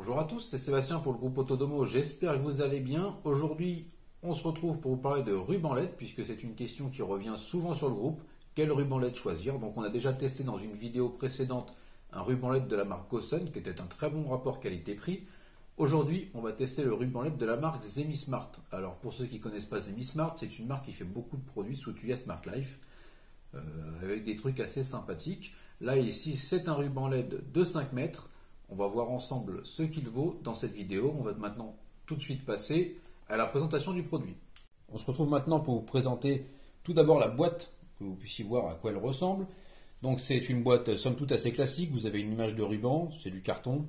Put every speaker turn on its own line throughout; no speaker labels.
Bonjour à tous, c'est Sébastien pour le groupe Autodomo, j'espère que vous allez bien. Aujourd'hui, on se retrouve pour vous parler de ruban LED, puisque c'est une question qui revient souvent sur le groupe. Quel ruban LED choisir? Donc on a déjà testé dans une vidéo précédente un ruban LED de la marque Gosen, qui était un très bon rapport qualité-prix. Aujourd'hui, on va tester le ruban LED de la marque Zemismart. Alors pour ceux qui ne connaissent pas Zemismart, c'est une marque qui fait beaucoup de produits sous tuyau Smart Life, avec des trucs assez sympathiques. Là ici, c'est un ruban LED de 5 mètres. On va voir ensemble ce qu'il vaut dans cette vidéo. On va maintenant tout de suite passer à la présentation du produit. On se retrouve maintenant pour vous présenter tout d'abord la boîte, que vous puissiez voir à quoi elle ressemble. Donc c'est une boîte somme toute assez classique. Vous avez une image de ruban, c'est du carton.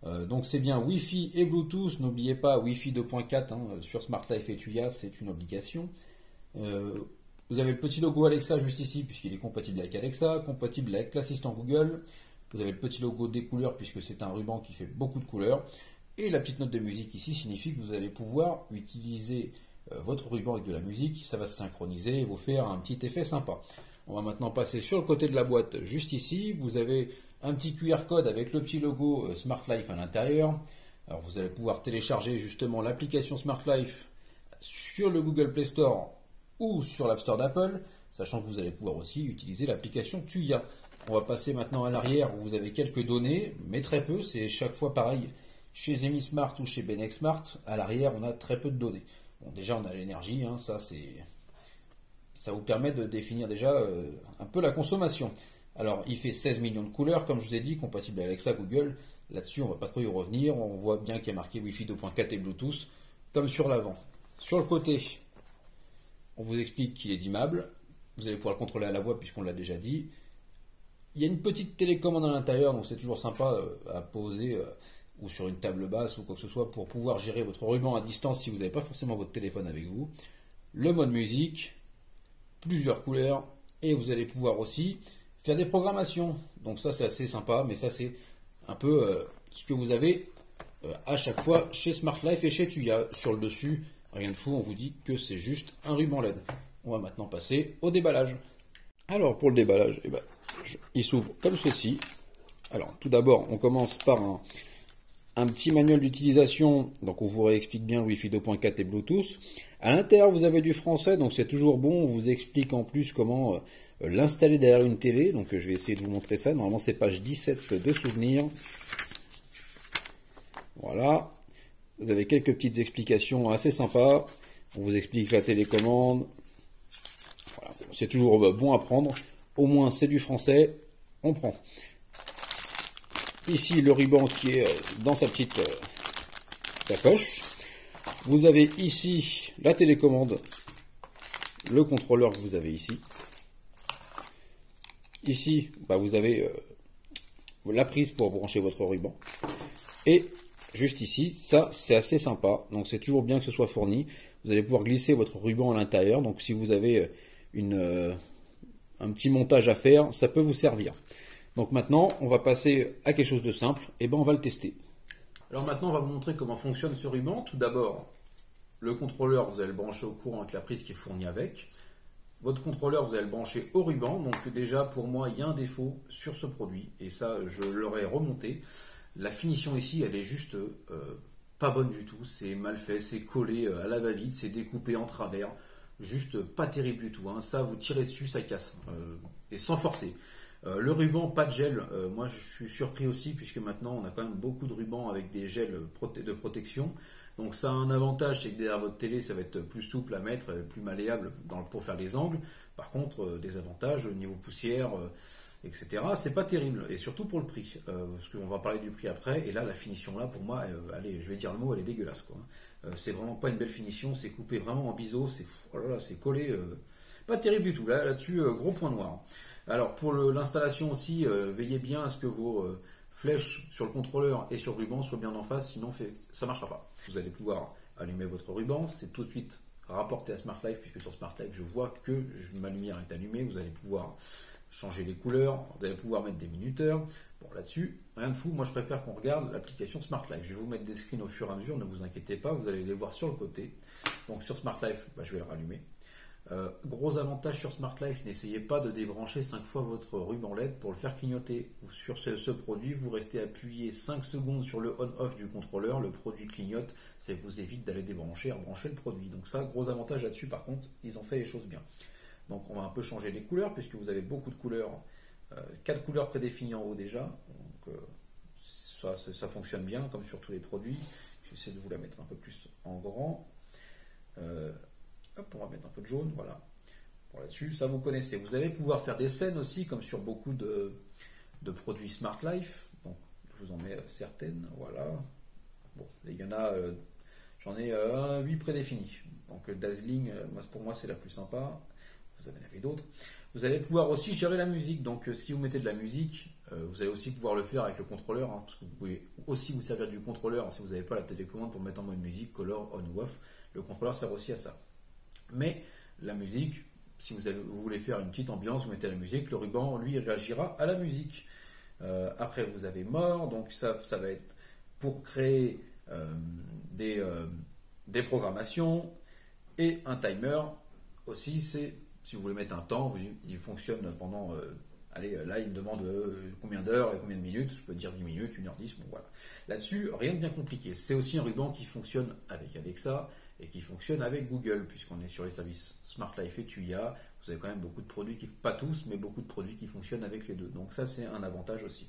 Donc c'est bien Wi-Fi et Bluetooth. N'oubliez pas Wi-Fi 2.4 sur Smart Life et Tuya, c'est une obligation. Vous avez le petit logo Alexa juste ici puisqu'il est compatible avec Alexa, compatible avec l'assistant Google. Vous avez le petit logo des couleurs puisque c'est un ruban qui fait beaucoup de couleurs. Et la petite note de musique ici signifie que vous allez pouvoir utiliser votre ruban avec de la musique. Ça va se synchroniser et vous faire un petit effet sympa. On va maintenant passer sur le côté de la boîte juste ici. Vous avez un petit QR code avec le petit logo Smart Life à l'intérieur. Alors vous allez pouvoir télécharger justement l'application Smart Life sur le Google Play Store ou sur l'App Store d'Apple, sachant que vous allez pouvoir aussi utiliser l'application Tuya. On va passer maintenant à l'arrière où vous avez quelques données, mais très peu. C'est chaque fois pareil chez Zemismart ou chez Benexmart. À l'arrière, on a très peu de données. Bon, déjà, on a l'énergie. Ça vous permet de définir déjà un peu la consommation. Alors, il fait 16 millions de couleurs, comme je vous ai dit, compatible avec Alexa, Google. Là-dessus, on ne va pas trop y revenir. On voit bien qu'il y a marqué Wi-Fi 2.4 et Bluetooth, comme sur l'avant. Sur le côté, on vous explique qu'il est dimmable. Vous allez pouvoir le contrôler à la voix, puisqu'on l'a déjà dit. Il y a une petite télécommande à l'intérieur, donc c'est toujours sympa à poser ou sur une table basse ou quoi que ce soit pour pouvoir gérer votre ruban à distance si vous n'avez pas forcément votre téléphone avec vous. Le mode musique, plusieurs couleurs et vous allez pouvoir aussi faire des programmations. Donc ça c'est assez sympa, mais ça c'est un peu ce que vous avez à chaque fois chez Smart Life et chez Tuya. Sur le dessus, rien de fou, on vous dit que c'est juste un ruban LED. On va maintenant passer au déballage. Alors pour le déballage, il s'ouvre comme ceci. Alors tout d'abord, on commence par un petit manuel d'utilisation. Donc on vous réexplique bien Wi-Fi 2.4 et Bluetooth. À l'intérieur, vous avez du français, donc c'est toujours bon. On vous explique en plus comment l'installer derrière une télé. Donc je vais essayer de vous montrer ça. Normalement, c'est page 17 de souvenirs. Voilà. Vous avez quelques petites explications assez sympas. On vous explique la télécommande. Voilà. C'est toujours bon à prendre. Au moins, c'est du français. On prend. Ici, le ruban qui est dans sa petite sacoche. Vous avez ici la télécommande, le contrôleur que vous avez ici. Ici, vous avez la prise pour brancher votre ruban. Et juste ici, ça, c'est assez sympa. Donc, c'est toujours bien que ce soit fourni. Vous allez pouvoir glisser votre ruban à l'intérieur. Donc, si vous avez un petit montage à faire, ça peut vous servir. Donc maintenant, on va passer à quelque chose de simple, et on va le tester. Alors maintenant, on va vous montrer comment fonctionne ce ruban. Tout d'abord, le contrôleur, vous allez le brancher au courant avec la prise qui est fournie avec. Votre contrôleur, vous allez le brancher au ruban. Donc déjà, pour moi, il y a un défaut sur ce produit, et ça, je l'aurais remonté. La finition ici, elle est juste pas bonne du tout. C'est mal fait, c'est collé à la va-vite, c'est découpé en travers. Juste pas terrible du tout. Ça, vous tirez dessus, ça casse. Et sans forcer. Le ruban, pas de gel. Moi, je suis surpris aussi, puisque maintenant, on a quand même beaucoup de rubans avec des gels de protection. Donc, ça a un avantage, c'est que derrière votre télé, ça va être plus souple à mettre, plus malléable pour faire les angles. Par contre, des avantages au niveau poussière, etc. C'est pas terrible. Et surtout pour le prix. Parce qu'on va parler du prix après. Et là, la finition, là, pour moi, allez, je vais dire le mot, elle est dégueulasse, quoi. C'est vraiment pas une belle finition, c'est coupé vraiment en biseau, c'est collé, pas terrible du tout. Là-dessus, gros point noir. Alors pour l'installation aussi, veillez bien à ce que vos flèches sur le contrôleur et sur le ruban soient bien en face, sinon ça ne marchera pas. Vous allez pouvoir allumer votre ruban, c'est tout de suite rapporté à Smart Life, puisque sur Smart Life, je vois que ma lumière est allumée. Vous allez pouvoir changer les couleurs, vous allez pouvoir mettre des minuteurs. Bon, là-dessus, rien de fou. Moi, je préfère qu'on regarde l'application Smart Life. Je vais vous mettre des screens au fur et à mesure, ne vous inquiétez pas, vous allez les voir sur le côté. Donc, sur Smart Life, je vais le rallumer. Gros avantage sur Smart Life, n'essayez pas de débrancher 5 fois votre ruban LED pour le faire clignoter. Sur ce produit, vous restez appuyé 5 secondes sur le on-off du contrôleur, le produit clignote, ça vous évite d'aller débrancher et rebrancher le produit. Donc ça, gros avantage là-dessus, par contre, ils ont fait les choses bien. Donc on va un peu changer les couleurs, puisque vous avez beaucoup de couleurs, 4 couleurs prédéfinies en haut déjà, donc ça fonctionne bien, comme sur tous les produits. J'essaie de vous la mettre un peu plus en grand. Hop, on va mettre un peu de jaune, voilà. Bon, là-dessus, ça vous connaissez. Vous allez pouvoir faire des scènes aussi, comme sur beaucoup de produits Smart Life. Donc, je vous en mets certaines, voilà. Bon, il y en a, j'en ai 8 prédéfinis. Donc, Dazzling, pour moi, c'est la plus sympa. Vous en avez d'autres. Vous allez pouvoir aussi gérer la musique. Donc, si vous mettez de la musique, vous allez aussi pouvoir le faire avec le contrôleur, hein, parce que vous pouvez aussi vous servir du contrôleur si vous n'avez pas la télécommande pour mettre en mode musique, color, on ou off. Le contrôleur sert aussi à ça. Mais la musique, si vous voulez faire une petite ambiance, vous mettez la musique, le ruban, lui, réagira à la musique. Après, vous avez mort, donc ça va être pour créer des programmations et un timer aussi. C'est si vous voulez mettre un temps, il fonctionne pendant. Allez, là, il me demande combien d'heures et combien de minutes. Je peux dire 10 minutes, 1h10, bon voilà. Là-dessus, rien de bien compliqué. C'est aussi un ruban qui fonctionne avec Alexa et qui fonctionne avec Google, puisqu'on est sur les services Smart Life et Tuya. Vous avez quand même beaucoup de produits, pas tous, mais beaucoup de produits qui fonctionnent avec les deux. Donc ça, c'est un avantage aussi.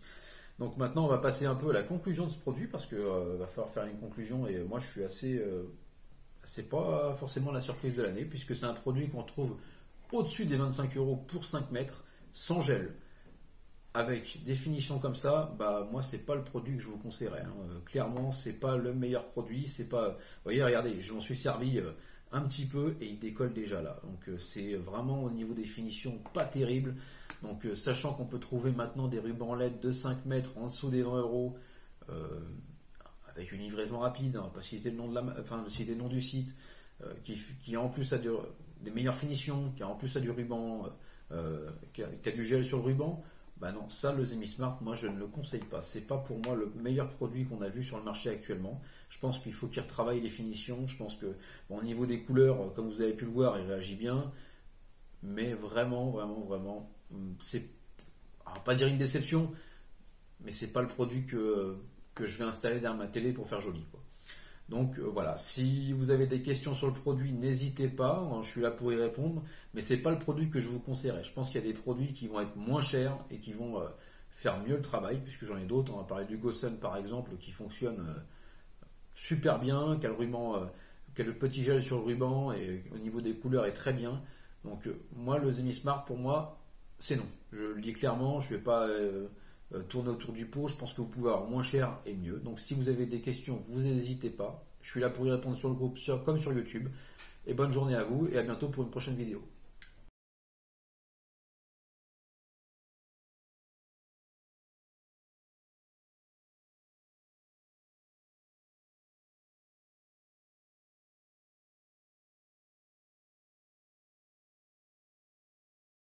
Donc maintenant, on va passer un peu à la conclusion de ce produit, parce qu'il va falloir faire une conclusion, et moi, je suis assez... c'est pas forcément la surprise de l'année, puisque c'est un produit qu'on trouve au-dessus des 25 € pour 5 mètres, sans gel. Avec des finitions comme ça, bah moi c'est pas le produit que je vous conseillerais. Hein. Clairement, c'est pas le meilleur produit. C'est pas. Vous voyez, regardez, je m'en suis servi un petit peu et il décolle déjà là. Donc c'est vraiment au niveau des finitions pas terrible. Donc sachant qu'on peut trouver maintenant des rubans LED de 5 mètres en dessous des 20 € avec une livraison rapide, on va pas citer le nom citer le nom du site, qui en plus a des meilleures finitions, qui en plus a du ruban, qui a du gel sur le ruban. Bah non, ça le Zemismart, moi je ne le conseille pas. C'est pas pour moi le meilleur produit qu'on a vu sur le marché actuellement. Je pense qu'il faut qu'il retravaille les finitions. Je pense que au niveau des couleurs, comme vous avez pu le voir, il réagit bien. Mais vraiment, c'est, on va pas dire une déception, mais c'est pas le produit que je vais installer derrière ma télé pour faire joli, quoi. Donc voilà, si vous avez des questions sur le produit, n'hésitez pas, hein, je suis là pour y répondre, mais c'est pas le produit que je vous conseillerais. Je pense qu'il y a des produits qui vont être moins chers et qui vont faire mieux le travail, puisque j'en ai d'autres. On va parler du Gosun par exemple, qui fonctionne super bien, qui a le petit gel sur le ruban et au niveau des couleurs est très bien. Donc moi, le Zemismart, pour moi, c'est non. Je le dis clairement, je ne vais pas tourner autour du pot. Je pense que vous pouvez avoir moins cher et mieux. Donc si vous avez des questions, vous n'hésitez pas. Je suis là pour y répondre sur le groupe comme sur YouTube. Et bonne journée à vous et à bientôt pour une prochaine vidéo.